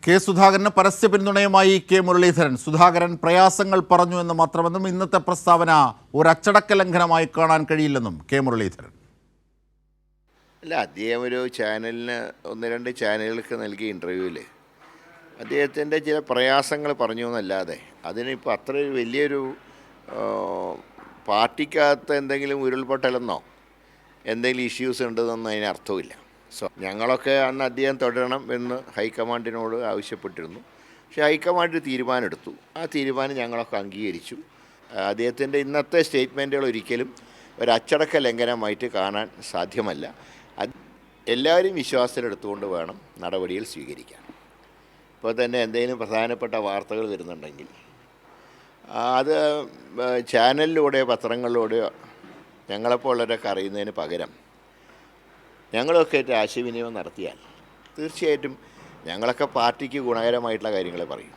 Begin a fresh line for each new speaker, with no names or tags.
K സുധാകരന് പരസ്യ പിന്തുണയുമായി K Muraleedharan. Sudhakaran പ്രയാസങ്ങൾ പറഞ്ഞു എന്ന് മാത്രമെന്നും ഇന്നത്തെ പ്രസ്താവന ഒരു അച്ചടക്ക ലംഘനമായി കാണാൻ കഴിയില്ലെന്നും കെ മുരളീധരൻ.
അല്ല, അദ്ദേഹം ഒരു ചാനലിന് 1-2 ചാനലുകൾക്ക് നൽകിയ ഇൻ്റർവ്യൂവിൽ അദ്ദേഹത്തിൻ്റെ ചില പ്രയാസങ്ങൾ പറഞ്ഞു എന്നല്ലാതെ അതിനിപ്പോൾ അത്ര വലിയൊരു പാർട്ടിക്കകത്ത് എന്തെങ്കിലും ഉരുൾപൊട്ടലെന്നോ എന്തെങ്കിലും ഇഷ്യൂസ് ഉണ്ടെന്നൊന്നും അതിന് അർത്ഥമില്ല. ഞങ്ങളൊക്കെ അന്ന് അദ്ദേഹം തുടരണം എന്ന് ഹൈക്കമാൻഡിനോട് ആവശ്യപ്പെട്ടിരുന്നു. പക്ഷേ ഹൈക്കമാൻഡ് തീരുമാനമെടുത്തു. ആ തീരുമാനം ഞങ്ങളൊക്കെ അംഗീകരിച്ചു. അദ്ദേഹത്തിൻ്റെ ഇന്നത്തെ സ്റ്റേറ്റ്മെൻറ്റുകൾ ഒരിക്കലും ഒരു അച്ചടക്ക ലംഘനമായിട്ട് കാണാൻ സാധ്യമല്ല. എല്ലാവരും വിശ്വാസത്തിലെടുത്തുകൊണ്ട് വേണം നടപടികൾ സ്വീകരിക്കാൻ. ഇപ്പോൾ തന്നെ എന്തെങ്കിലും പ്രധാനപ്പെട്ട വാർത്തകൾ വരുന്നുണ്ടെങ്കിൽ അത് ചാനലിലൂടെയോ പത്രങ്ങളിലൂടെയോ ഞങ്ങളെപ്പോലുള്ളവരൊക്കെ അറിയുന്നതിന് പകരം ഞങ്ങളൊക്കെ ആയിട്ട് ആശയവിനിമയം നടത്തിയാൽ തീർച്ചയായിട്ടും ഞങ്ങളൊക്കെ പാർട്ടിക്ക് ഗുണകരമായിട്ടുള്ള കാര്യങ്ങളെ പറയും.